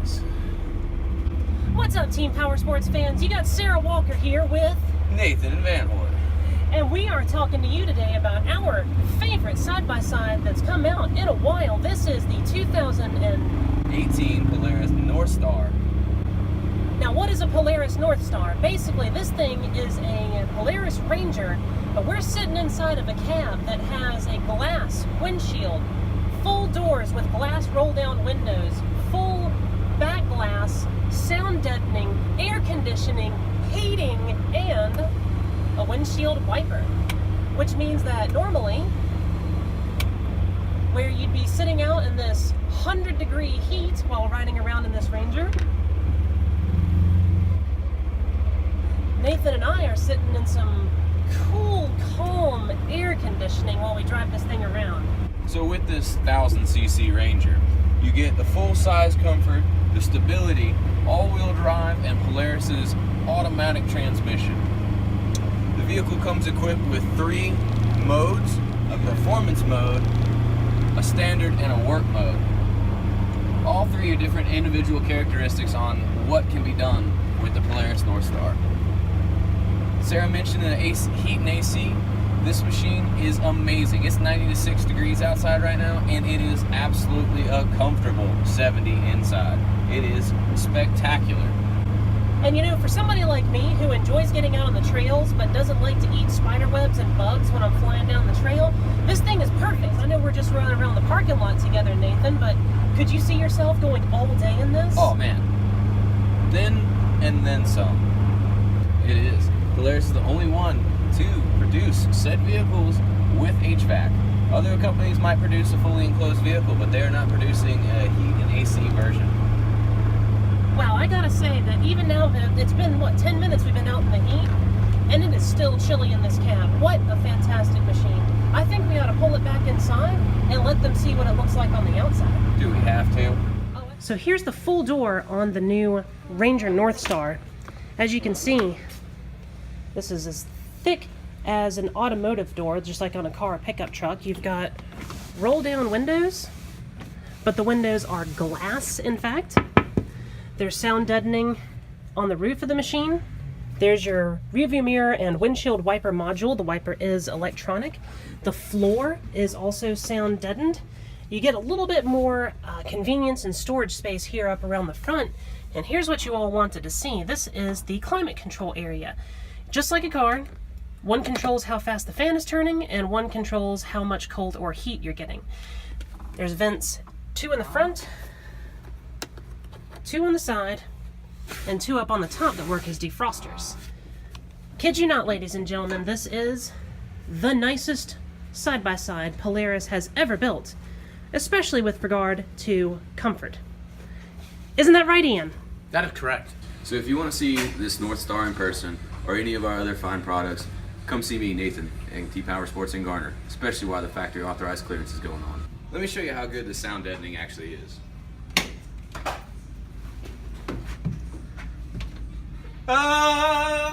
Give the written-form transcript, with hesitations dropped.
things. What's up, Team Power Sports fans? You got Sarah Walker here with Nathan and Van Hoy. and we are talking to you today about our favorite side-by-side that's come out in a while. This is the 2018 Polaris Northstar. Now, what is a Polaris Northstar? Basically, this thing is a Polaris Ranger, but we're sitting inside of a cab that has a glass windshield, full doors with glass roll-down windows, full back glass, sound deadening, air conditioning, heating, and a windshield wiper. Which means that normally, where you'd be sitting out in this 100-degree heat while riding around in this Ranger, Nathan and I are sitting in some cool, calm air conditioning while we drive this thing around. So with this 1000cc Ranger, you get the full-size comfort, the stability, all-wheel drive, and Polaris's automatic transmission. The vehicle comes equipped with 3 modes: a performance mode, a standard, and a work mode. All 3 are different individual characteristics on what can be done with the Polaris Northstar. Sarah mentioned the heat and AC. This machine is amazing. It's 96 degrees outside right now, and it is absolutely a comfortable 70 inside. It is spectacular. And you know, for somebody like me who enjoys getting out on the trails but doesn't like to eat spider webs and bugs when I'm flying down the trail, this thing is perfect. I know we're just running around the parking lot together, Nathan, but could you see yourself going all day in this? Oh man. Then and then some. It is. Polaris is the only one to produce said vehicles with HVAC. Other companies might produce a fully enclosed vehicle, but they're not producing a heat and AC version. Wow, I gotta say that even now that it's been, 10 minutes we've been out in the heat, and it is still chilly in this cab. What a fantastic machine. I think we ought to pull it back inside and let them see what it looks like on the outside. Do we have to? So here's the full door on the new Ranger Northstar. As you can see, this is as thick as an automotive door, just like on a car or pickup truck. You've got roll-down windows, but the windows are glass, in fact. There's sound deadening on the roof of the machine. There's your rearview mirror and windshield wiper module. The wiper is electronic. The floor is also sound deadened. You get a little bit more convenience and storage space here up around the front. And here's what you all wanted to see. This is the climate control area. Just like a car, one controls how fast the fan is turning, and one controls how much cold or heat you're getting. There's vents, 2 in the front, 2 on the side, and 2 up on the top that work as defrosters. Kid you not, ladies and gentlemen, this is the nicest side-by-side Polaris has ever built, especially with regard to comfort. Isn't that right, Ian? That is correct. So if you want to see this Northstar in person, or any of our other fine products, come see me, Nathan, and T Power Sports in Garner, especially while the factory authorized clearance is going on. Let me show you how good the sound deadening actually is. Ah!